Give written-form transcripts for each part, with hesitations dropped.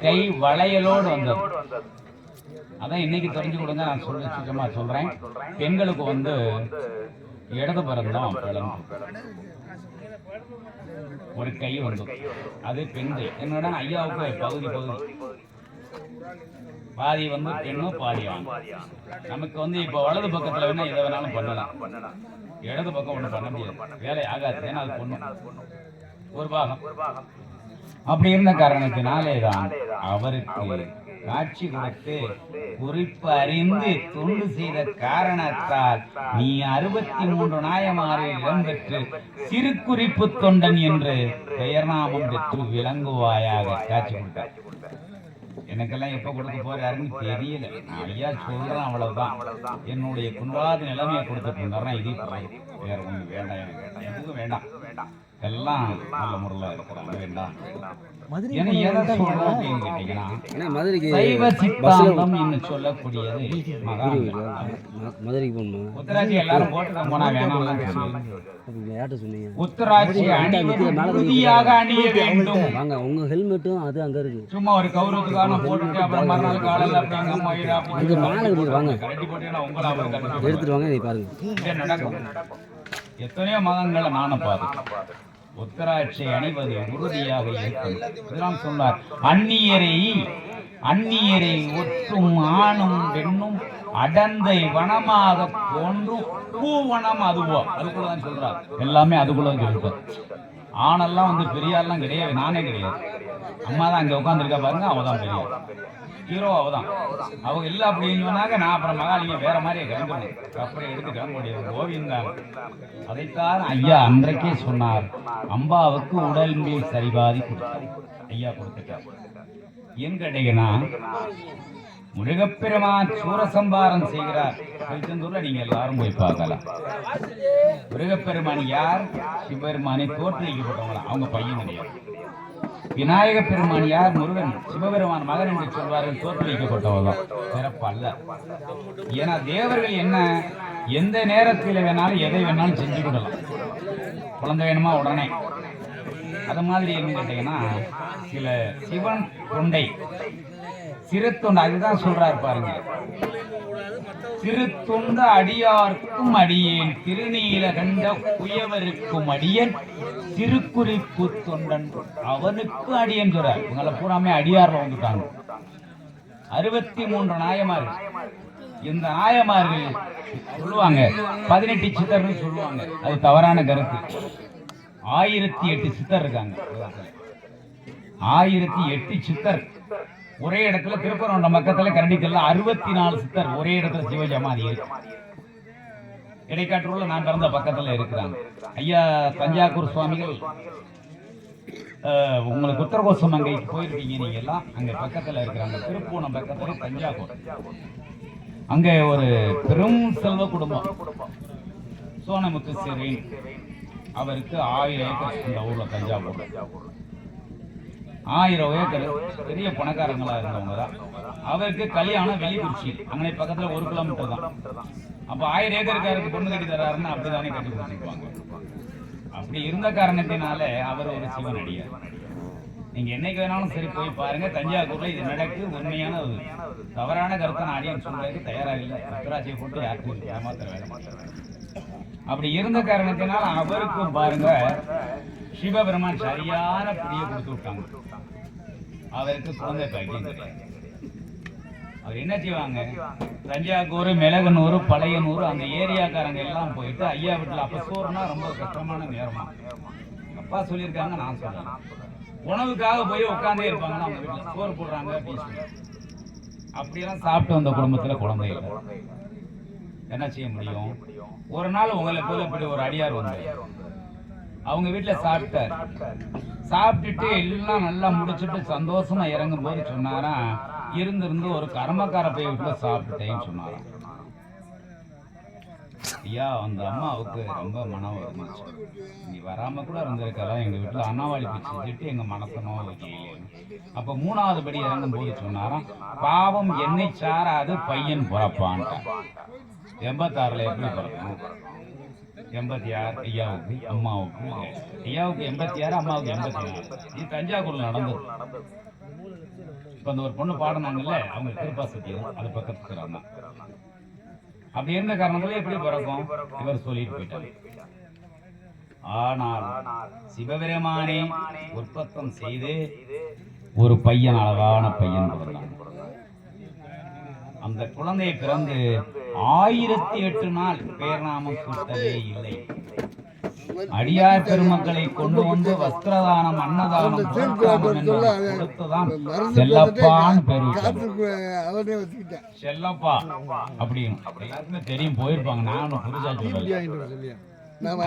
கை வளையலோடு வந்தது. அதான் இன்னைக்கு தெரிஞ்சு கொடுங்க. நான் சுத்தமா சொல்றேன். பெண்களுக்கு வந்து இடது பரந்தம் ஒரு கை வந்து அது பெண்கள். என்னோட ஐயாவுக்கு பகுதி பாதி வந்து பெண்ணும் பாதி ஆகும். நமக்கு வந்து இப்போ வலது பக்கத்துல வேணா எதை வேணாலும் பண்ணலாம். இடது பக்கம் ஒண்ணு பண்ண முடியாது, வேலை ஆகாது. ஏன்னா அது பொண்ணு ஒரு பாகம். அப்படி இருந்த காரணத்தினாலே தான் அவருக்கு காட்சி கொடுத்து குறிப்பு அறிந்து தொண்டு செய்த காரணத்தால் நீ 63 நாயமாரில் இடம்பெற்று சிறு குறிப்பு தொண்டன் என்று பெயர் நாமம் பெற்று விளங்குவாயாக காட்சி கொடுத்தார். எனக்கெல்லாம் எப்ப கொடுக்க போறாருன்னு தெரியல. ஐயா சொல்றேன், அவ்வளவுதான். என்னுடைய குன்றாத நிலைமையை கொடுத்துட்டு இருந்தாருன்னா இதே வேற ஒண்ணு வேண்டாம், எனக்கு எதுவும் வேண்டாம். எல்லாம் நல்ல முறையில் இருக்கிறாங்க, வேண்டாம். சொல்லக்கூடியது உத்தராட்சி எல்லாரும் போட்டு போனா உத்தராட்சி உறுதியாக அணிய வேண்டும். உங்க ஹெல்மெட்டும் அது அங்க இருக்கு. சும்மா ஒரு கௌரவத்துக்கான போட்டுட்டு அப்புறம் மறுநாள் காலையில அங்க மாலை வாங்க எடுத்துட்டு வாங்க. நீ பாருங்க நடக்கும். எத்தனையோ மதங்களை நானும் பார்த்தேன். உத்தராட்சி அணிவது உறுதியாக இருக்கும் சொன்னார். அந்நியரை ஒற்றும் ஆணும் பெண்ணும் அடந்தை வனமாக தோன்றும் பூவனம் அதுவோ. அதுக்குள்ளதான் சொல்றாரு. எல்லாமே அதுக்குள்ளதான் சொல்லிட்டார். ஆணெல்லாம் வந்து பெரியாரெல்லாம் கிடையாது, நானே கிடையாது. அம்மா தான் அங்க உட்காந்துருக்கா பாருங்க, அவதான் பெரிய ஹீரோ. அவதான் அவங்க இல்லை அப்படின்னு சொன்னாக்க நான் அப்புறம் மகாலிங்க வேற மாதிரியே கிளம்பணும். அப்படியே எடுத்து கிளம்ப முடியாது. ஓவியம் தான். அதைத்தான் ஐயா அன்றைக்கே சொன்னார். அம்பாவுக்கு உடல் மேல் சரிபாதி கொடுத்தார். ஐயா கொடுத்துட்டார். ஏன் கேட்டீங்கன்னா முருகப்பெருமான் சூரசம்பாரம் செய்கிறார். திருச்செந்தூர்ல நீங்க எல்லாரும் போய் பார்க்கலாம். முருகப்பெருமான் யார்? சிவபெருமானை தோற்றுவிக்கப்பட்டவங்களா? அவங்க பையன் கிடையாது. விநாயக பெருமான் யார்? முருகன். சிவபெருமான் மகன் என்று சொல்வார்கள். தோற்றுவிக்கப்பட்டவர்கள் சிறப்பு அல்ல. ஏன்னா தேவர்கள் என்ன, எந்த நேரத்தில் வேணாலும் எதை வேணாலும் செஞ்சு விடலாம். குழந்தை வேணுமா உடனே. அது மாதிரி என்ன கேட்டீங்கன்னா சில சிவன் தொண்டை சிறு தொண்டை, அதுதான் சொல்றாரு பாருங்க. சிறு தொண்ட அடியார்க்கும் அடியேன் திருநீல கண்ட குயவருக்கும் அடியன் திருக்குறிப்பு தொண்டன் அவனுக்கு அடியன் சொல்றார். இவங்களை பூராமே அடியார்ல வந்துட்டாங்க. 63 நாயமார்கள். இந்த நாயமார்கள் சொல்லுவாங்க 18 சித்தர்னு சொல்லுவாங்க. அது தவறான கருத்து. 1008 சித்தர் இருக்காங்க. 1008 சித்தர் ஒரே இடத்துல. திருப்பரங்குன்றம் பக்கத்துல கரண்டிக்கல்ல 64 சித்தர் ஒரே இடத்துல சிவஜமாதி இருக்கு. இடைக்காற்றூர்ல நான் பிறந்த பக்கத்துல இருக்கிறாங்க. ஐயா தஞ்சாவூர் சுவாமிகள், உங்களுக்கு உத்தரகோசம் அங்கைக்கு போயிருக்கீங்க நீங்க எல்லாம். அங்க பக்கத்துல இருக்கிறாங்க. திருப்பூணம் பக்கத்துல தஞ்சாவூர். அங்க ஒரு பெரும் செல்வ குடும்பம் சோனமுத்து சேரின். அவருக்கு 1000 ஏக்கர் இந்த ஊர்ல தஞ்சாவூர். 1000 ஏக்கர். பெரிய பணக்காரங்களா இருந்தவங்க தான். அவருக்கு கல்யாணம் வெளிக்குறிச்சி, அங்கே பக்கத்துல 1 கிலோமீட்டர் தான். அப்ப 1000 ஏக்கருக்காருக்கு பொண்ணு கட்டி தராருன்னு அப்படித்தானே கட்டி கொடுத்துருப்பாங்க. அப்படி இருந்த காரணத்தினால அவர் ஒரு சிவன் அடியார். நீங்க என்னைக்கு வேணாலும் சரி போய் பாருங்க. தஞ்சாவூர்ல இது நடக்கு. உண்மையான ஒரு தவறான கருத்தை நான் அடியான்னு சொல்றதுக்கு தயாராக இல்லை. உத்தராட்சியை போட்டு யாருக்கும் ஏமாத்த வேலை. அப்படி இருந்த காரணத்தினால அவருக்கும் பாருங்க சிவபெருமான் சரியான பிடிய கொடுத்து விட்டாங்க. அவருக்கு குழந்தை பாக்கியம் கிடையாது. அவர் என்ன செய்வாங்க, தஞ்சாவூர், மிளகனூர், பழையனூர் அந்த ஏரியாக்காரங்க எல்லாம் போயிட்டு ஐயா வீட்டில் அப்போ சோறுனா ரொம்ப கஷ்டமான நேரமா. அப்பா சொல்லியிருக்காங்க, நான் சொல்றேன். உணவுக்காக போய் உட்காந்தே இருப்பாங்கன்னா அவங்க வீட்டில் சோறு போடுறாங்க அப்படின்னு சொல்லி அப்படியெல்லாம் சாப்பிட்டு வந்த குடும்பத்தில் குழந்தை இல்லை. என்ன செய்ய முடியும்? ஒரு நாள் உங்களை போல இப்படி ஒரு அடியார் வந்து அவங்க வீட்டில் சாப்பிட்டார். சாப்பிட்டுட்டு எல்லாம் நல்லா முடிச்சுட்டு சந்தோஷமா இறங்கும் போது சொன்னாரா, இருந்து ஒரு கர்மக்கார போய் வீட்டில் சாப்பிட்டேன்னு சொன்னாராம். ஐயா அந்த அம்மாவுக்கு ரொம்ப மனம் இருந்துச்சு. நீ வராம கூட இருந்திருக்கலாம், எங்க வீட்டுல அண்ணாவாளி பிச்சுட்டு எங்க மனசை நோவ வைக்கலையே. அப்ப 3வது படி இறங்கும் போது சொன்னாராம், பாவம் என்னை சாராது பையன் பிறப்பான்ட்டா. 86ல எப்படி பிறக்கணும்? 86 ஐயாவுக்கு, அம்மாவுக்கு. ஐயாவுக்கு 86, அம்மாவுக்கு 84. இது தஞ்சாவூர்ல நடந்தது. இப்ப அந்த ஒரு பொண்ணு பாடினாங்கல்ல, அவங்க திருப்பா சத்தியம் அது பக்கத்துக்கு அப்படி இருந்த காரணங்களே எப்படி பிறக்கும் இவர் சொல்லிட்டு போயிட்டாங்க. ஆனால் சிவபெருமானே உற்பத்தம் செய்து ஒரு பையன், அழகான பையன் பிறந்தான். அந்த குழந்தை பிறந்து 1008 நாள் பேர்நாமம் சூட்டவே இல்லை. அடியார் பெருமக்களை கொண்டு வந்து வஸ்திரதானம், அன்னதானம் கொடுத்துதான் செல்லப்பான்னு பேரு. செல்லப்பா அப்படின்னு எல்லாருக்குமே தெரியும், போயிருப்பாங்க. நானும் புதுசா சொல்றேன்.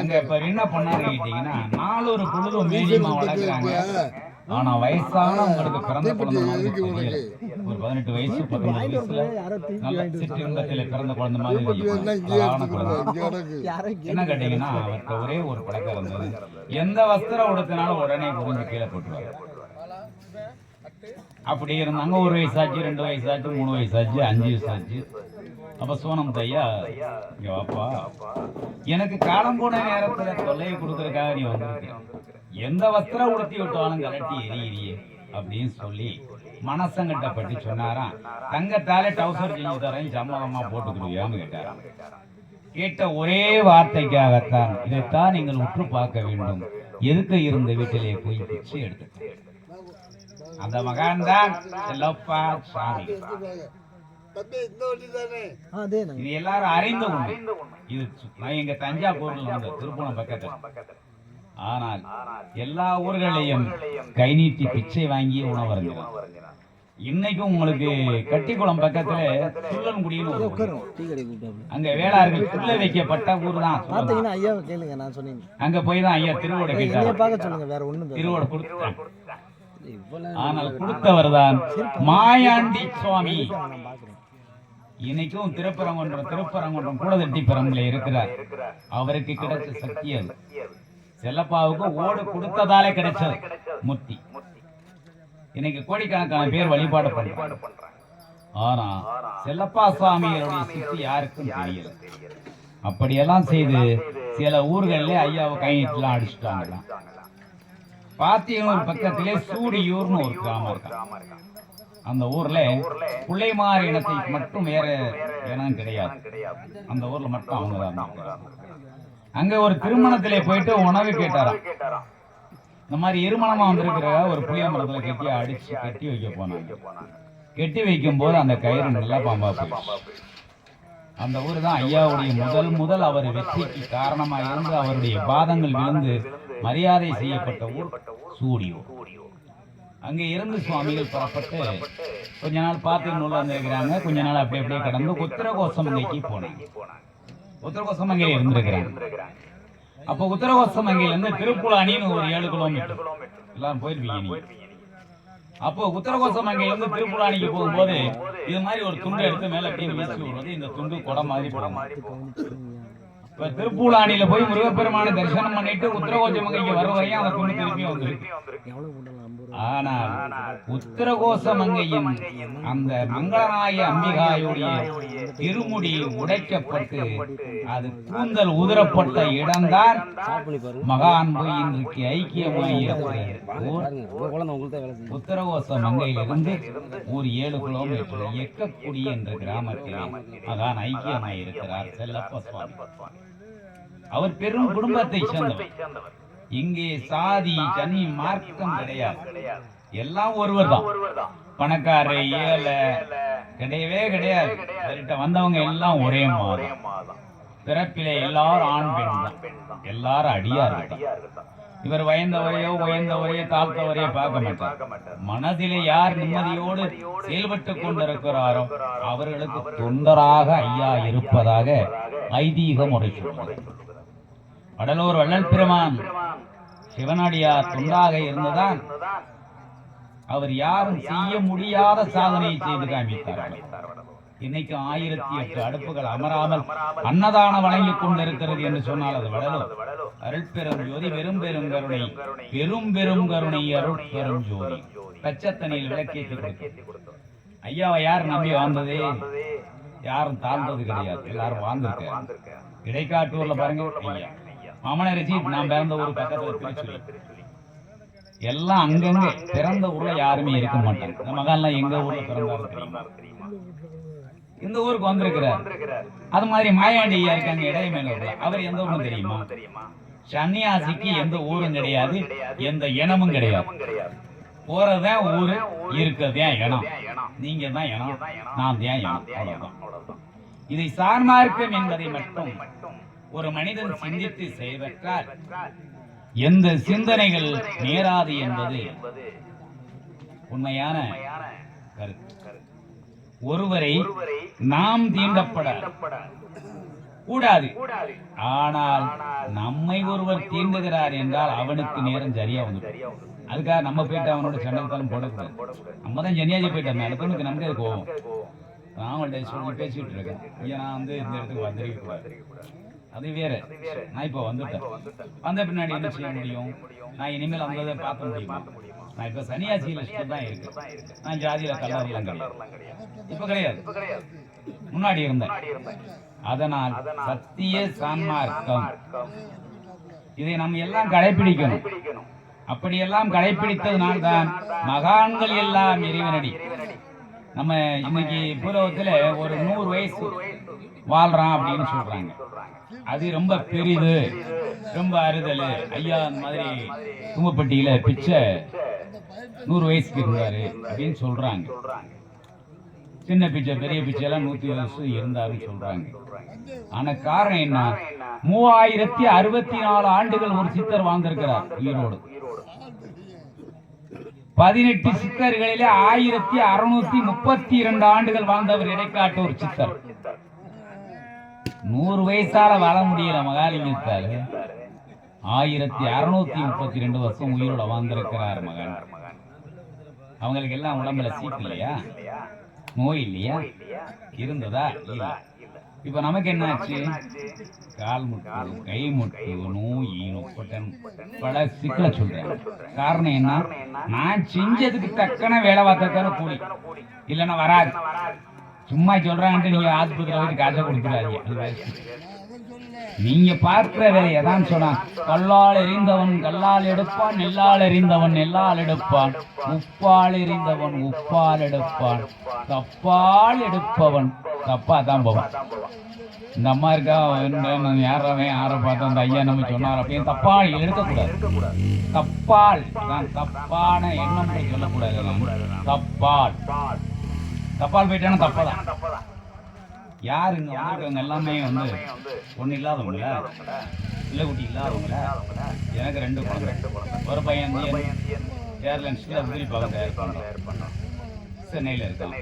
அங்க இப்ப என்ன பண்ணாரு கேட்டீங்கன்னா, 4 குழுவும் மீடியமா வளர்க்குறாங்க. ஆனா வயசானவங்களுக்கு பிறந்த குழந்தை மாதிரி தெரியல. ஒரு 18 வயசு 19 வயசுல நல்ல சிற்றின்பத்தில பிறந்த குழந்தை மாதிரி என்ன கேட்டீங்கன்னா, அவருக்கு ஒரே ஒரு பழக்கம் இருந்தது. எந்த வஸ்திரம் உடுத்தினாலும் உடனே புரிஞ்சு கீழே போட்டுருவாங்க. அப்படி இருந்தாங்க. 1 வயசாச்சு, 2 வயசாச்சு, 3 வயசாச்சு, 5 வயசாச்சு. அப்ப சோனம் தையா, இங்க வாப்பா, எனக்கு காலம் போன நேரத்துல தொல்லையை கொடுக்கறதுக்காக நீ வந்திருக்க. எந்த வஸ்திரம் உடுத்தி விட்டாலும் கலட்டி எரியிறியே அப்படின்னு சொல்லி மனசங்கட்டப்பட்டு சொன்னாராம். தங்கத்தாலே டவுசர் செஞ்சு தரேன், சம்மதமா போட்டுக்கிடுவியான்னு கேட்டாராம். கேட்ட ஒரே வார்த்தைக்காகத்தான், இதைத்தான் நீங்கள் உற்று பார்க்க வேண்டும், எதுக்கு இருந்த வீட்டிலே போய் பிச்சை எடுத்து. அந்த மகான் தான் செல்லப்பா சாமி. இது எல்லாரும் அறிந்த உண்டு. இது எங்க தஞ்சாவூர்ல உண்டு, திருப்பூணம் பக்கத்துல. ஆனால் எல்லா ஊர்களையும் கை நீட்டி பிச்சை வாங்கி உணவருங்கிறான். இன்னைக்கும் உங்களுக்கு கட்டிக்குளம் பக்கத்துல சுள்ளன்குடின்னு ஒரு ஊர். அங்க வேளார்கள் புள்ள வைக்கப்பட்ட ஊர் தான். அங்க போய் தான் ஐயா திருவோட கேட்டார். திருவோட கொடுத்தாங்க. ஆனால் கொடுத்தவர் தான் மாயாண்டி சுவாமி. இன்னைக்கும் திருப்பரங்குன்றம் கூடதட்டி பெரம்புல இருக்கிறார். அவருக்கு கிடைச்ச சக்தி அது. செல்லப்பாவுக்கு ஓடு கொடுத்ததாலே கிடைச்சது முத்தி. இன்னைக்கு கோடிக்கணக்கான பேர் வழிபாடு பண்றாங்க. ஆனா செல்லப்பா சுவாமிகளுடைய சக்தி யாருக்கும் தெரியல. அப்படியெல்லாம் செய்து சில ஊர்கள்ல ஐயாவை கையெல்லாம் அடிச்சுட்டாங்களாம். பாத்தியனூர் பக்கத்திலே சூடியூர்னு ஒரு கிராமம் இருக்கு. அந்த ஊர்ல புள்ளைமார் இனத்தை மட்டும் வேற இனம் கிடையாது. அந்த ஊர்ல மட்டும் அவங்க தான். அங்க ஒரு திருமணத்திலே போயிட்டு உணவு கேட்டாராம். இந்த மாதிரி இருமணமா வந்திருக்கிற ஒரு புளிய மரத்துல கட்டி அடிச்சு கட்டி வைக்க போனாங்க. கட்டி வைக்கும் போது அந்த கயிறு நல்லா பாம்பா போயிடுச்சு. அந்த ஊர் தான் ஐயாவுடைய முதல் அவர் வெற்றிக்கு காரணமாக இருந்து அவருடைய பாதங்கள் விழுந்து மரியாதை செய்யப்பட்ட ஊர் சூடியூர். அங்கே இருந்து சுவாமிகள் புறப்பட்டு கொஞ்ச நாள் பார்த்து நூல்ல இருந்திருக்கிறாங்க. கொஞ்ச நாள் அப்படியே கடந்து உத்தரகோசமங்கைக்கு போனாங்க. உத்தரகோசமங்கையில் இருந்திருக்கிறாங்க. அப்போ உத்தரகோசமங்கையில இருந்து திருப்புலானின்னு ஒரு 7 கிலோமீட்டர் எல்லாரும் போயிருப்பீங்க நீங்க. அப்போ உத்தரகோசமங்கையில இருந்து திருப்புலானிக்கு போகும்போது இது மாதிரி ஒரு துண்டு எடுத்து மேல அப்படின்னு வீசி விடுறது. இந்த துண்டு குடம் மாதிரி போடணும். இப்ப திருப்பூலானியில போய் முருகப்பெருமான தரிசனம் பண்ணிட்டு உத்தரகோசமங்கைக்கு வர வரையும் அந்த துண்டு திருப்பி வந்துருக்கு. ஆனால் உத்தரகோசமங்கையின் அந்த மங்களநாய அம்பிகாயுடைய திருமுடி உடைக்கப்பட்டு அது கூந்தல் உதிரப்பட்ட இடம்தான் மகான் போய் இன்றைக்கு ஐக்கியமாய் உத்தரகோசமங்கையிலிருந்து ஒரு 7 கிலோமீட்டர் எக்கக்குடி என்ற கிராமத்தில் மகான் ஐக்கியமாய் இருக்கிறார் செல்லப்பா சுவாமி. அவர் பெரும் குடும்பத்தை சேர்ந்தவர். இங்கே சாதி ஜனி மார்க்கம் கிடையாது. எல்லாம் ஒருவர் தான். பணக்கார ஏழை கிடையவே கிடையாது. அவர்கிட்ட வந்தவங்க எல்லாம் ஒரே மாதிரி. பிறப்பிலே எல்லாரும் ஆண் பெண் தான். எல்லாரும் அடியார்கள். இவர் உயர்ந்தவரையோ தாழ்த்தவரையோ பார்க்க மாட்டார். மனதிலே யார் நிம்மதியோடு செயல்பட்டு கொண்டிருக்கிறாரோ அவர்களுக்கு தொண்டராக ஐயா இருப்பதாக ஐதீகம் உரை சொல்கிறது. வடலூர் வள்ளல் பெருமான் சிவனடியார் தொண்டாக இருந்ததான் அவர் யாரும் செய்ய முடியாத சாதனையை செய்து காமித்தார். இன்னைக்கு 1008 அடுப்புகள் அமராமல் அன்னதானம் வழங்கிக் கொண்டிருக்கிறது என்று சொன்னால் அது வடலூர். அருட்பெரும் ஜோதி பெரும் பெரும் கருணை அருட்பெரும் ஜோதி பச்சத்தனையில் விளக்கேற்றி கொடுத்தது. ஐயாவை யார் நம்பி வாழ்ந்ததே? யாரும் தாழ்ந்தது கிடையாது. எல்லாரும் வாழ்ந்திருக்க. இடைக்காட்டூர்ல பாருங்க ஐயா மாமனரிசி. நான் பிறந்த ஒரு பக்கத்துல திருச்சி. எல்லாம் அங்கங்க பிறந்த ஊர்ல யாருமே இருக்க மாட்டாங்க. இந்த மகான்லாம் எங்க ஊர்ல பிறந்தாரு தெரியுமா? இந்த ஊருக்கு வந்திருக்கிறார். அது மாதிரி மாயாண்டி ஐயா இருக்காங்க இடையமேலூர்ல, அவர் எந்த ஊரும் தெரியுமா? சன்னியாசிக்கு எந்த ஊரும் கிடையாது, எந்த இனமும் கிடையாது. போறதான் ஊரு, இருக்கதான் இனம். நீங்க தான் இனம், நான் தான் இனம், அவ்வளவுதான். இதை சார்மார்க்கம் என்பதை மட்டும் ஒரு மனிதன் சிந்தித்து செயல்பட்டால் எந்த சிந்தனைகள் நேராது என்பது உண்மையான கருத்து. ஒருவரை நாம் தீண்டப்பட கூடாது, ஆனால் நம்மை ஒருவர் தீண்டுகிறார் என்றால் அவனுக்கு நேரம் சரியா வந்து. அதுக்காக நம்ம போயிட்டு அவனோட சண்டைத்தாலும் போடக்கூடாது. நம்ம தான் ஜனியாஜி போயிட்டோம், அடுத்தவனுக்கு நமக்கு அது கோவம். நான் அவன்கிட்ட சொல்லி பேசிட்டு இருக்கேன், ஐயா நான் வந்து இந்த இடத்துக்கு வந்திருக்க கூடாது, அது வேற. நான் இப்போ வந்துட்டேன், வந்த பின்னாடி என்ன செய்ய முடியும்? நான் இனிமேல் அந்த பார்க்க முடியுமா? நான் இப்ப சன்னியாசி லிஸ்ட்ல தான் இருக்கு. நான் ஜாதியில கல்லாரிலாம் கிடையாது, இப்ப கிடையாது, முன்னாடி இருந்தேன். அதனால் சத்திய சான்மார்க்கம் இதை நம்ம எல்லாம் கடைபிடிக்கணும். அப்படியெல்லாம் கடைபிடித்ததுனால் தான் மகான்கள் எல்லாம் இறைவனடி. நம்ம இன்னைக்கு பூர்வத்துல ஒரு 100 வயசு வாழ்றான் அப்படின்னு சொல்றாங்க, அது ரொம்ப பெரிது, ரொம்ப அறுதல். ஐயா அந்த மாதிரி தும்பப்பட்டியில பிச்சை 100 வயசுக்கு இருந்தாரு அப்படின்னு சொல்றாங்க. சின்ன பிச்சை பெரிய பிச்சை எல்லாம் 120 வருஷம் இருந்தாருன்னு சொல்றாங்க. ஆனா காரணம் என்ன? 3064 ஆண்டுகள் ஒரு சித்தர் வாழ்ந்திருக்கிறார் உயிரோடு. 18 சித்தர்களிலே 1632 ஆண்டுகள் வாழ்ந்தவர் இடைக்காட்டூர் சித்தர். 100 வயசால வாழ முடியல மகாலிங்கத்தால, 1632 வருஷம் உயிரோட வாழ்ந்திருக்கிறார் மகன். அவங்களுக்கு எல்லாம் உடம்புல சீட்டு இல்லையா, நோய் இல்லையா, இருந்ததா? இல்ல. இப்ப நமக்கு என்ன ஆச்சு? கால் முட்டு, கை முட்டு, நோய், நொப்பட்டன், பல சிக்கலை சொல்றேன். காரணம் என்ன? நான் செஞ்சதுக்கு தக்கன வேலை பார்த்தான கூலி, இல்லைன்னா வராது. சும்மா சொல்றான்ட்டு நீங்க ஆஸ்பத்திரியில போயிட்டு காசை கொடுத்துடாதீங்க. நீங்க பார்க்கிற வேலையை தான் சொன்னான். கல்லால் எறிந்தவன் கல்லால் எடுப்பான், நெல்லால் எறிந்தவன் நெல்லால் எடுப்பான், உப்பால் எறிந்தவன் உப்பால் எடுப்பான், தப்பால் எடுப்பவன் தப்பா தான் போவான். இந்த அம்மா இருக்கா யாரவன் யாரை பார்த்தா அந்த ஐயா நம்ம சொன்னார் அப்படின்னு தப்பால் எடுக்கக்கூடாது. தப்பால் நான் தப்பான எண்ணம் சொல்லக்கூடாது. தப்பால் தப்பால் போயிட்டானா தப்பாதான். யாருங்க வந்திருக்கவங்க எல்லாமே வந்து ஒண்ணு இல்லாதவங்கள, பிள்ளை குட்டி இல்லாதவங்கள. எனக்கு 2 குழந்தை, ஒரு பையன் ஏர்லைன்ஸ்ல உதிரி பக்கம் சென்னையில இருக்கான்,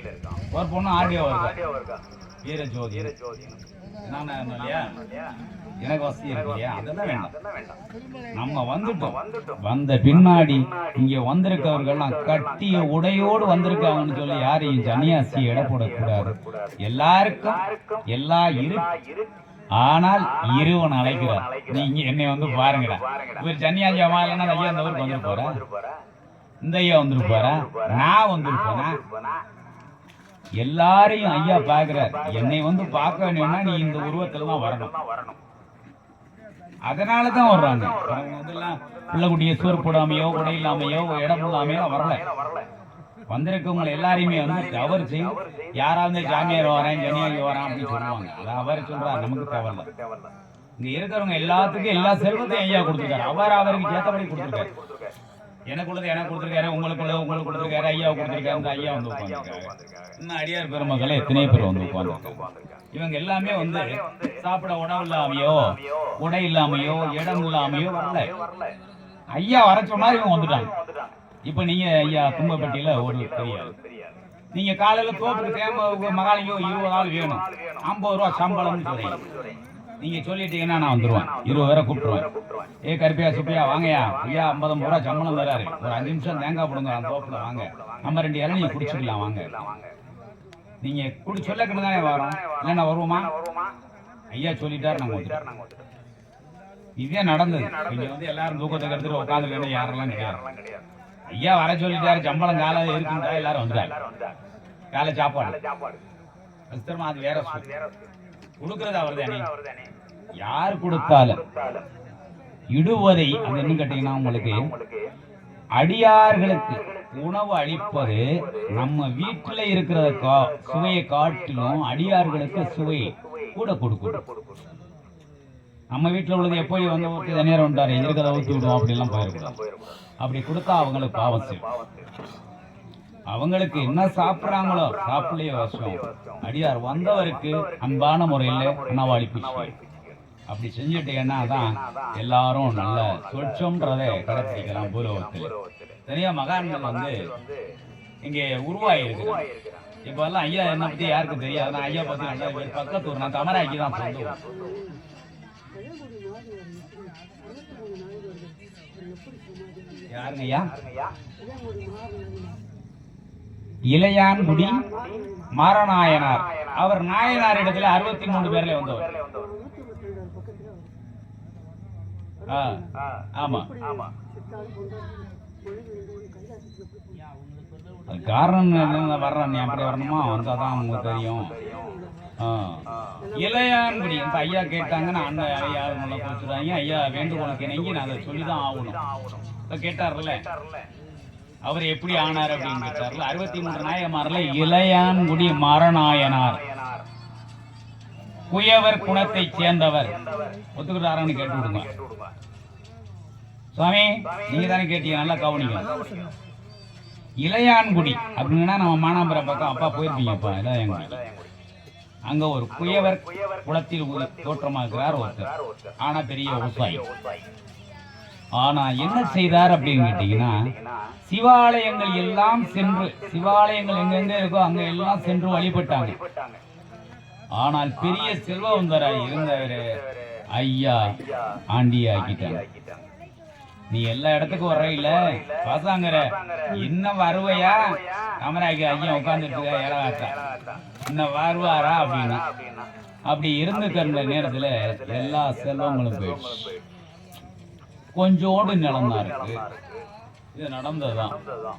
ஒரு பொண்ணு ஆடியோ இருக்கா வீரஜோதி. நான் இல்லையா எனக்கு வசதி இருக்கு இல்லையா, அதெல்லாம் வேண்டாம். நம்ம வந்துட்டோம், வந்த பின்னாடி இங்க வந்திருக்கவர்கள் கட்டிய உடையோடு வந்திருக்காங்கன்னு சொல்லி யாரையும் சன்னியாசி எடை போடக்கூடாது. எல்லாருக்கும் எல்லா இரு, ஆனால் இருவன் அழைக்கிறார். நீங்க என்னை வந்து பாருங்கடா, இவர் சன்னியாசி அம்மா இல்லைன்னா ஐயா இந்த ஊருக்கு வந்துருப்பாரா, இந்த ஐயா வந்துருப்பாரா, நான் வந்திருப்பேனா? எல்லாரையும் ஐயா பாக்குறார். என்னை வந்து பார்க்க வேணும்னா நீ இந்த உருவத்துல தான் வரணும். அதனாலதான் வர்றாங்க. பிள்ளைக்குட்டிய சோறு போடாமையோ உடை இல்லாமையோ இடம் இல்லாமையோ வரல. வந்திருக்கவங்க எல்லாரையுமே வந்து அவர் செய்யும். யாராவது ஜாமியார் வரேன் ஜனியாகி வரேன் அப்படின்னு சொல்லுவாங்க, அதை அவர் சொல்றாரு, நமக்கு தேவையில்ல. இங்க இருக்கிறவங்க எல்லாத்துக்கும் எல்லா செல்வத்தையும் ஐயா கொடுத்துருக்காரு. அவர் அவருக்கு ஏற்றபடி கொடுத்துருக்காரு. எனக்குள்ளது எனக்கு கொடுத்துருக்காரு, உங்களுக்கு கொடுத்துருக்காரு, ஐயா கொடுத்துருக்காரு. அந்த ஐயா வந்து உட்காந்துருக்காரு. இன்னும் அடியார் பெருமக்களே எத்தனையோ பேர் வந்து உட்காந்துருக்காங்க. இவங்க எல்லாமே வந்து சாப்பிட உணவு இல்லாமையோ உடை இல்லாமையோ இடம் இல்லாமையோ வரல. ஐயா வர சொன்னா இவங்க வந்துட்டாங்க. இப்ப நீங்க ஐயா தும்பப்பட்டியில ஒரு தெரியாது, நீங்க காலையில தோப்புக்கு தேம்ப மகாலிங்கம் 20 ஆள் வேணும், 50 ரூபா சம்பளம்னு சொல்றீங்க. நீங்க சொல்லிட்டீங்கன்னா நான் வந்துருவேன், 20 பேரை கூப்பிட்டுருவேன். ஏ கருப்பியா சுப்பியா வாங்கயா, ஐயா 50 ரூபா சம்பளம் தராரு, ஒரு 5 நிமிஷம் தேங்காய் போடுங்க அந்த தோப்புல, வாங்க நம்ம 2 இளநீ குடிச்சுக்கலாம் வாங்க. நீங்க குடி சொல்லக்கணும் தானே வரோம், இல்லைன்னா வருவோமா? ஐயா சொல்லிட்டாரு, நாங்க வந்துட்டோம். இதே நடந்தது. இங்க வந்து எல்லாரும் தூக்கத்தை எடுத்துட்டு உட்காந்து யாரெல்லாம் கிடையாது. ஐயா வர சொல்லிட்டாரு, சம்பளம் காலை இருக்குண்டா, எல்லாரும் வந்துட்டாரு. காலை சாப்பாடு அது வேற கொடுக்கறது அவர் தானே. யார் கொடுத்தாலும் இடுவதை அது என்ன கேட்டீங்கன்னா உங்களுக்கு அடியார்களுக்கு உணவு அளிப்பது நம்ம வீட்டுல இருக்கிற சுவையை காட்டிலும் அடியார்களுக்கு சுவை கூட கொடுக்கணும். நம்ம வீட்டுல உள்ளது எப்போ வந்து ஊற்றி தனியார் வந்தாரு இருக்கிறத ஊற்றி விடுவோம் அப்படிலாம் போயிருக்கலாம். அப்படி கொடுத்தா அவங்களுக்கு பாவம் செய்யும். அவங்களுக்கு என்ன சாப்பிட்றாங்களோ சாப்பிடலையோ விஷயம், அடியார் வந்தவருக்கு அன்பான முறையில் உணவளிப்பு அப்படி செஞ்சுட்டீங்கன்னா தான் எல்லாரும் நல்ல சொச்சம்ன்றதை கடைப்பிடிக்கலாம் பூலோகத்தில். நிறைய மகான்கள் வந்து இங்கே உருவாகிருக்கிறாங்க. இப்போ எல்லாம் ஐயா என்ன பற்றி யாருக்கு தெரியாது. நான் ஐயா பற்றி நல்லா பக்கத்தூர் நான் தமராக்கி தான் சொல்லுவேன். யாருங்க ஐயா? இளையான்குடி மாரநாயனார். அவர் நாயனார் இடத்துல 63 பேர்ல வந்தவர். ஆமா, காரணம் என்ன வர்றேன் அப்படி வரணுமா வந்தாதான் உங்களுக்கு தெரியும். இளையான்குடி இந்த ஐயா கேட்டாங்கன்னா அண்ணன் ஐயா நல்லா போச்சுறாங்க. ஐயா வேண்டுகோளுக்கு இணங்கி நான் அதை சொல்லிதான் ஆகணும். கேட்டார்ல அவர் எப்படி ஆனார் அப்படின்னு கேட்டார்ல. 63 நாயகமார்ல இளையான்குடி மாரநாயனார் குயவர் குணத்தை சேர்ந்தவர். ஒத்துக்கிட்டாரான்னு கேட்டு விடுங்க. சுவாமி நீங்க தானே கேட்டீங்க, நல்லா கவனிங்க. இளையான்குடி அப்படின்னா நம்ம மானாம்பரம் பக்கம் அப்பா போயிருப்பீங்கப்பா. இளையான்குடி அங்க ஒரு குயவர் குளத்தில் தோற்றமாகிறார் ஒருத்தர். ஆனா பெரிய விவசாயி. ஆனா என்ன செய்தார் அப்படின்னு கேட்டீங்கன்னா, சிவாலயங்கள் எல்லாம் சென்று, சிவாலயங்கள் எங்கெங்க இருக்கோ அங்க எல்லாம் சென்று வழிபட்டாங்க. ஆனால் பெரிய செல்வந்தராய் இருந்தவர் ஐயா ஆண்டியா ஆக்கிட்டாங்க. நீ எல்லா இடத்துக்கும் வர்ற இல்ல பாசாங்கிற இன்னும் வருவையா? கமராக்கி ஐயா உட்கார்ந்துட்டு ஏழாத்தா இன்னும் வருவாரா அப்படின்னா அப்படி இருந்துக்கிற நேரத்துல எல்லா செல்வங்களும் போயிடுச்சு. கொஞ்சோடு நிலம்தான் இருக்கு. இது நடந்ததுதான்.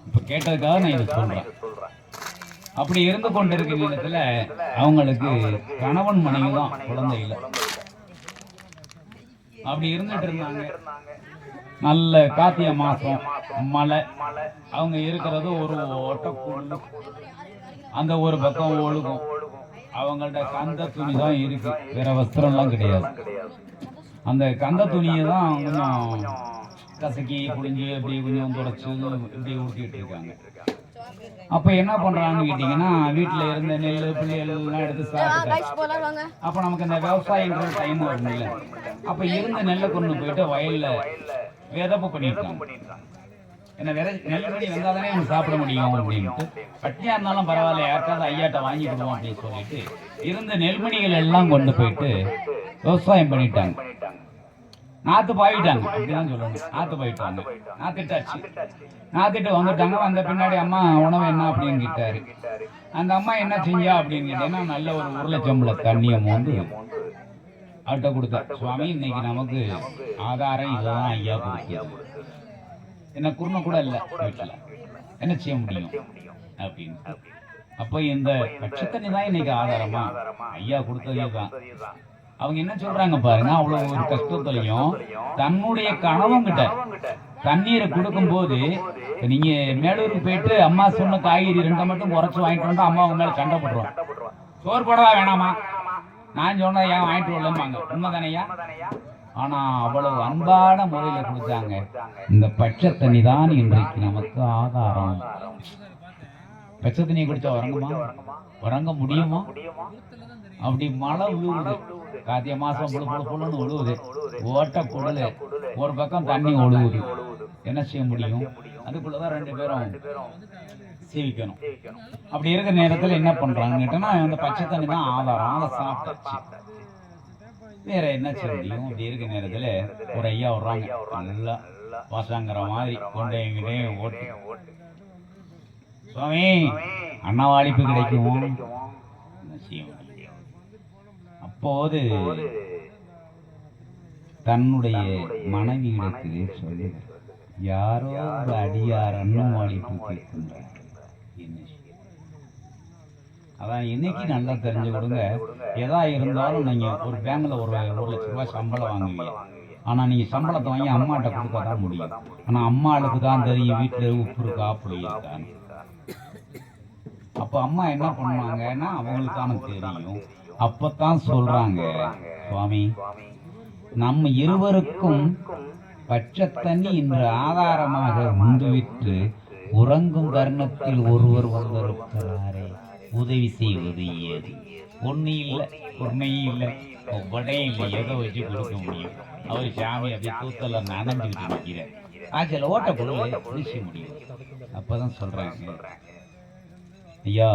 இப்ப கேட்டதுக்காக நான் இதை சொல்றேன். அப்படி இருந்து கொண்டிருக்கிற நேரத்துல அவங்களுக்கு கணவன் மனைவி தான், குழந்தை இல்லை. அப்படி இருந்துட்டு இருந்தாங்க. நல்ல கார்த்திகை மாசம் மழை. அவங்க இருக்கிறது ஒரு ஓட்டக்கூடு. அந்த ஒரு பக்கம் ஒழுகும். அவங்கள்ட்ட கந்த துணி தான் இருக்கு, வேற வஸ்திரம்லாம் கிடையாது. அந்த கந்த துணியை தான் கொஞ்சம் கசக்கி குடிஞ்சு இப்படி கொஞ்சம் தொடச்சு இப்படி ஊட்டிட்டு இருக்காங்க. அப்ப என்ன பண்றாங்கன்னு கேட்டீங்கன்னா, வீட்டுல இருந்த நெல் பிள்ளைகள் எல்லாம் எடுத்து சாப்பிட்டு, அப்ப நமக்கு இந்த விவசாயன்ற டைம் வரும் இல்லை. அப்ப இருந்த நெல்லை கொண்டு போயிட்டு வயல்ல விதப்பு பண்ணிருக்காங்க. என்ன நெல்மணி வந்தாதானே நம்ம சாப்பிட முடியும் அப்படின்ட்டு, பட்டியா இருந்தாலும் பரவாயில்ல யாருக்காவது ஐயாட்ட வாங்கிடுவோம் அப்படின்னு சொல்லிட்டு இருந்த நெல்மணிகள் எல்லாம் கொண்டு போயிட்டு விவசாயம் பண்ணிட்டாங்க. நாத்து பாயிட்டாங்க அப்படிதான் சொல்லணும். நாத்து பாயிட்டாங்க, நாத்திட்டாச்சு. நாத்திட்டு வந்துட்டாங்க. வந்த பின்னாடி அம்மா உணவு என்ன அப்படின்னு கேட்டாரு. அந்த அம்மா என்ன செஞ்சா அப்படின்னு கேட்டீங்கன்னா, நல்ல ஒரு உருளைச்சம்பள தண்ணியை மோந்து அவர்கிட்ட கொடுத்தா. சுவாமி இன்னைக்கு நமக்கு ஆதாரம் இதுதான் ஐயா கொடுக்குது. என்ன குருணை கூட இல்லை வீட்டில், என்ன செய்ய முடியும் அப்படின்னு. அப்போ இந்த பட்சத்தண்ணி தான் இன்னைக்கு ஆதாரமா? ஐயா கொடுத்ததே தான். அவங்க என்ன சொல்றாங்க பாருங்க, அவ்வளவு ஒரு கஷ்டத்துலையும் தன்னுடைய கணவன்கிட்ட தண்ணீரை கொடுக்கும் போது, நீங்க மேலூருக்கு போயிட்டு அம்மா சொன்ன காய்கறி 2 மட்டும் குறைச்சு வாங்கிட்டு வந்தா அம்மா அவங்க மேல சண்டை போடுறோம். சோறு போடவா வேணாமா? நான் சொன்ன ஏன் வாங்கிட்டு வரலம்பாங்க. உண்மைதானையா? ஆனா அவ்வளவு அன்பான முறையில கொடுத்தாங்க. இந்த பச்சை தண்ணி தான் இன்றைக்கு நமக்கு ஆதாரம். பச்சை தண்ணி குடிச்சா உறங்குமா? உறங்க முடியுமா? அப்படி மழை விழுவுது, கார்த்திகை மாசம் புழுன்னு விழுவுது, ஓட்ட குடலு ஒரு பக்கம் தண்ணி ஒழுகுது. என்ன செய்ய முடியும்? அதுக்குள்ளதான் 2 பேரும் சேவிக்கணும். அப்படி இருக்கிற நேரத்தில் என்ன பண்றாங்கன்னு கேட்டோம்னா, அந்த பச்சை தண்ணி தான் ஆதாரம். அதை சாப்பிட்டாச்சு, வேற என்ன செய்ய முடியும்? அப்படி இருக்கிற நேரத்துல ஒரு ஐயா வர்றாங்க, நல்லா வாசாங்கிற மாதிரி கொண்டையும் ஓட்டி, சுவாமி அன்னவாளிப்பு கிடைக்குமோ? என்ன செய்ய முடியும்? அப்போது தன்னுடைய மனைவியிடத்திலே சொல்லு, யாரோ ஒரு அடியார் அன்னவாளிப்பு கேட்கின்றார். அதான் இன்னைக்கு நல்லா தெரிஞ்சு கொடுங்க. எதா இருந்தாலும் நீங்க ஒரு பேங்க்ல ஒரு 1 லட்ச ரூபாய் சம்பளம் வாங்குவீங்க. ஆனால் நீங்கள் சம்பளத்தை வாங்கி அம்மாட்ட கொடுக்க தான் முடியும். ஆனால் அம்மாளுக்கு தான் தெரியும் வீட்டில் உப்பு இருக்கா புளி இருக்கான்னு. அப்போ அம்மா என்ன பண்ணுவாங்கன்னா அவங்களுக்கான தெரியும். அப்பத்தான் சொல்றாங்க, சுவாமி நம்ம இருவருக்கும் பச்சை தண்ணி இன்று ஆதாரமாக உண்டுவிட்டு உறங்கும் தருணத்தில் ஒருவர் வந்திருக்கிறாரே, உதவி செய்வது ஏது? ஒன்றும் இல்லை, ஒன்றையும் இல்லை, ஒவ்வொன்றையும் இல்லை, எதை வச்சு கொடுக்க முடியும்? அவர் சாமி அப்படியே தூத்தல நனைஞ்சுக்கிட்டு நிற்கிறார். ஆச்சல ஓட்ட பொருளை குடிச்ச முடியும். அப்பதான் சொல்றாங்க, ஐயா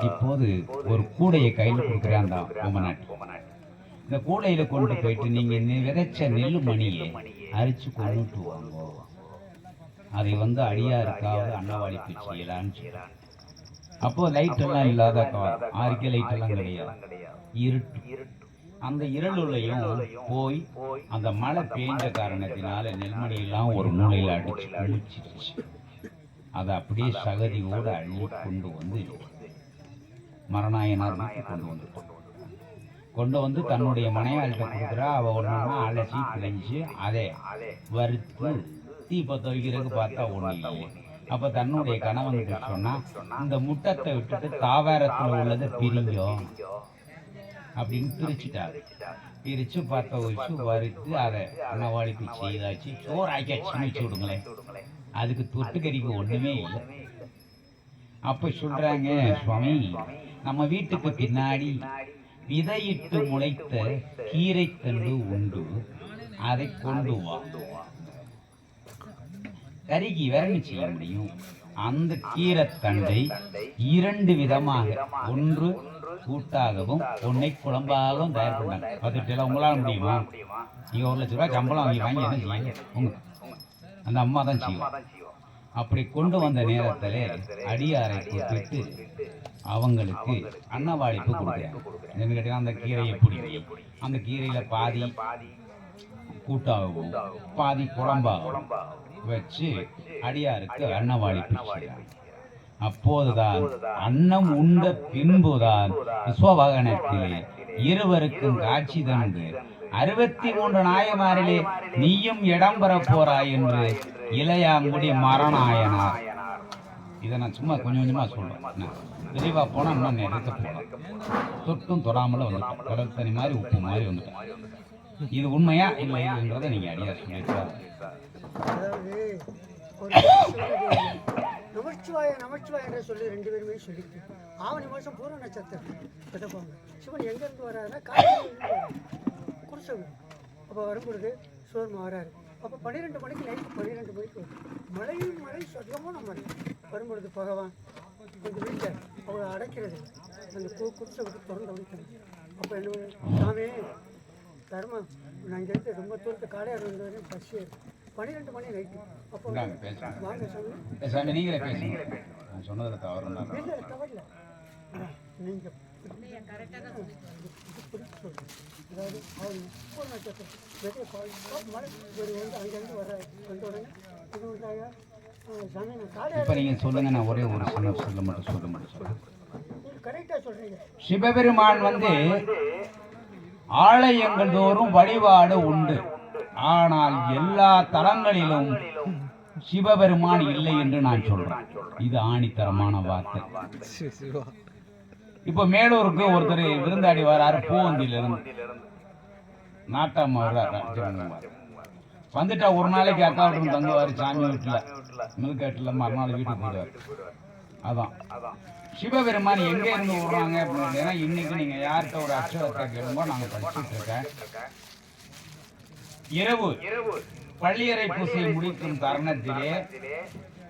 இப்போது ஒரு கூடையை கையில் கொடுக்குறாண்டா பொம்மநாட்டி. இந்த கூடையில கொண்டு போயிட்டு நீங்க விதைச்ச நெல்லு மணியை அரிச்சு கொண்டுட்டு வாங்க. அதை அடியா இருக்காவது அன்னவாளிப்பு செய்யலான்னு சொல்றாங்க. அப்போ லைட் எல்லாம் இல்லாத ஆறுக்கே லைட் எல்லாம் கிடையாது, இருட்டு. அந்த இருளுலையும் போய் அந்த மழை பெய்ஞ்ச காரணத்தினால நெல்மணி எல்லாம் ஒரு மூலையில அடிச்சு குளிச்சிருச்சு. அதை அப்படியே சகதியோடு அள்ளி கொண்டு மரணாயனார் கொண்டு வந்து தன்னுடைய மனையாள்கிட்ட கொடுக்குறா. அவள் ஒன்றுனா அலசி பிழைஞ்சி அதை வறுத்து தீபத்தை வைக்கிறதுக்கு பார்த்தா ஒன்றும் இல்லை. அப்போ தன்னுடைய கணவன்கிட்ட சொன்னால், இந்த முட்டத்தை விட்டுட்டு தாவாரத்தில் உள்ளதை பிரிஞ்சோம் அப்படின்னு பிரிச்சுட்டாரு. பிரித்து பற்ற வச்சு வறுத்து அதை அன்னவாளிப்பு செய்தாச்சு, சோறாக்கியாச்சுன்னு வச்சு விடுங்களேன். அதுக்கு தொட்டுக்கறிக்கு ஒன்றுமே இல்லை. அப்போ சொல்கிறாங்க, சுவாமி நம்ம வீட்டுக்கு பின்னாடி விதையிட்டு முளைத்த கீரை தண்டு உண்டு, அதை கொண்டு வா. கறிக்கு விரவி செய்ய முடியும். அந்த கீரை தண்டை 2 விதமாக, ஒன்று கூட்டாகவும் ஒன்றை குழம்பாகவும் தயார் பண்ணாங்க. 18 உங்களால் முடியுமா? நீங்கள் 1 லட்ச ரூபாய் சம்பளம் வாங்கி என்ன செய்யுங்க? அந்த அம்மா தான் செய்வோம். அப்படி கொண்டு வந்த நேரத்தில் அடியாரை கொடுத்துட்டு அவங்களுக்கு அன்னவாளிப்பு கொடுக்குறாங்க. என்ன கேட்டீங்கன்னா, அந்த கீரையை பிடிச்சி அந்த கீரையில் பாதி கூட்டாகவும் பாதி குழம்பாகவும் வச்சு அடியாருக்கு அன்னவாளிப்பு செய்கிறாங்க. அப்போதுதான் அன்னம் உண்ட பின்புதான் விஸ்வவாகனத்திலே இருவருக்கும் காட்சி தந்து 63 நாயமாரிலே நீயும் இடம் பெற போறாய் என்று இளையாங்குடி மரணாயனார். இதை நான் சும்மா கொஞ்சம் கொஞ்சமாக சொல்கிறேன். விரைவா போனால் இன்னும் நிறுத்த போகலாம். தொட்டும் தொடாமல் வந்துட்டேன். கடல் தனி மாதிரி உப்பு மாதிரி வந்துட்டேன். இது உண்மையா இல்லை இல்லைன்றதை நீங்கள் அடியார் சொல்லியிருக்காரு. நமச்சிவாய நமச்சிவாய என்று சொல்லி 2 பேருமே சொல்லிட்டு ஆவணி மாதம் பூர்வ நட்சத்திரம் விதப்பாங்க. சிவன் எங்கேருந்து வர்றாருன்னா காலையில் குடிசை. அப்போ வரும்பொழுது சோர்மா வராரு. அப்போ 12 மணிக்கு நைட்டு 12 மணிக்கு வரும். மழை சொந்தமான மழை வரும்பொழுது பகவான் கொஞ்சம் வீட்டை அவளை அடைக்கிறது. அந்த குடிசை விட்டு திறந்து அடிக்கணும். அப்போ என்ன சாமி தர்மம், நான் இங்கேருந்து ரொம்ப தூரத்து காலையார் வந்த வரையும் பசி 12 மணி நைட்டு. அப்போ வாங்க சாமி நீங்களே பேசுங்க. சொன்னதில் தவறு இல்லை, தவறில்லை. நீங்கள் அதாவது அவர் பூர்ண நட்சத்திரம் வெளியே மழை அங்கேருந்து வர்றாரு. வந்த உடனே இது வந்தாங்க சாமி நான் காலையார் நீங்கள் சொல்லுங்க. நான் ஒரே ஒரு சொல்ல மட்டும் கரெக்டாக சொல்கிறீங்க. சிவபெருமான் ஆலயங்கள் தோறும் வழிபாடு உண்டு. ஆனால் எல்லா தலங்களிலும் சிவபெருமான் இல்லை என்று நான் சொல்றேன். இது ஆணித்தரமான வார்த்தை. இப்ப மேலூருக்கு ஒருத்தர் விருந்தாடி வராரு. பூவந்தியிலிருந்து நாட்டாம வந்துட்டா ஒரு நாளைக்கு அக்காவிட்டு தங்குவாரு. சாமி வீட்டுல மில்கேட்டுல மறுநாள் வீட்டுக்கு போயிடுவார். அதான் சிவபெருமான் எங்க இருந்து விடுறாங்க அப்படின்னா, இன்னைக்கு நீங்க யார்கிட்ட ஒரு அக்ஷரத்தை கேளுமோ நாங்க படிச்சுட்டு இருக்கேன். இரவு பள்ளியறை பூசையை முடிக்கும் தருணத்திலே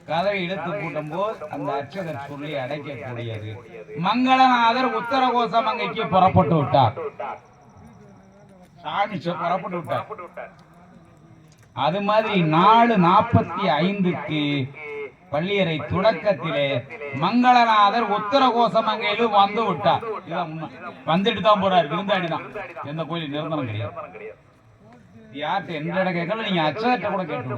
கதவை இழுத்து கூட்டும் போது அந்த அர்ச்சகர் சொல்லி அடைக்கக்கூடியது, மங்களநாதர் உத்தரகோசமங்கைக்கு புறப்பட்டு விட்டார். சாமி புறப்பட்டு விட்டார். அது மாதிரி 4:45க்கு பள்ளியறை தொடக்கத்திலே மங்களநாதர் உத்தரகோசமங்கையிலும் வந்து விட்டார். வந்துட்டு தான் போறாரு. விருந்தாடி தான். எந்த கோயில் நிரந்தரம் கிடையாது. யார்கிட்ட எந்த கேட்கல, நீங்க அச்சகத்தை கூட கேட்டு.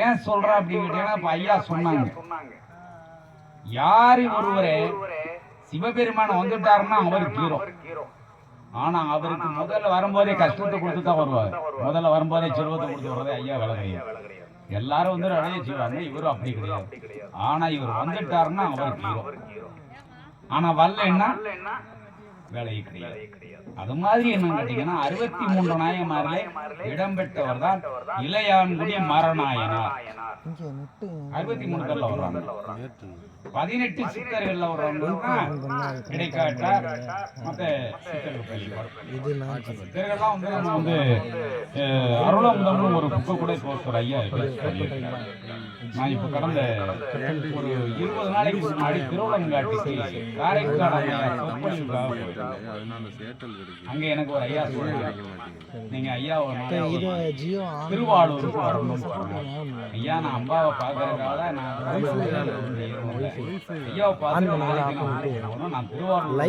ஏன் சொல்ற அப்படின்னு கேட்டீங்கன்னா, ஐயா சொன்னாங்க, யாரு ஒருவரே சிவபெருமான் வந்துட்டாருன்னா அவர் ஹீரோ. ஆனா அவருக்கு முதல்ல வரும்போதே கஷ்டத்தை கொடுத்து தான் வருவார். முதல்ல வரும்போதே செல்வத்தை கொடுத்து வர்றதே ஐயா வேலை கிடையாது. எல்லாரும் வந்து அடைய செய்வாங்க, இவரும் அப்படி கிடையாது. ஆனா இவர் வந்துட்டாருன்னா அவருக்கு ஹீரோ. ஆனா வரலன்னா வேலையே கிடையாது. அது மாதிரி என்ன கேட்டீங்கன்னா 63 நாயன்மாரிலே இடம்பெற்றவர் தான் இளையான்குடி மரநாயனார். 63 பேர்ல வர்றாங்க. 18 சித்தர்கள்ல வர்றவங்க கிடைக்காட்டார். மற்ற சித்தர்கள்லாம் வந்து நம்ம வந்து அருளமுதம்னு ஒரு புக்கை கூட போஸ்டர் ஐயா சொல்லியிருக்காரு. நான் இப்ப கடந்த ஒரு 20 நாளைக்கு முன்னாடி திருவள்ளங்காட்டிக்கு காரைக்கால் சொற்பொழிவுக்காக போயிருந்தேன். அங்க எனக்கு ஒரு ஐயா சொன்னாங்க, நீங்க ஐயாவை திருவாரூருக்கு வரணும்னு சொன்னாங்க. ஐயா நான் அம்பாவை பார்க்கறதுக்காக நான் ஐயாவை பார்த்து நான் திருவாரூர்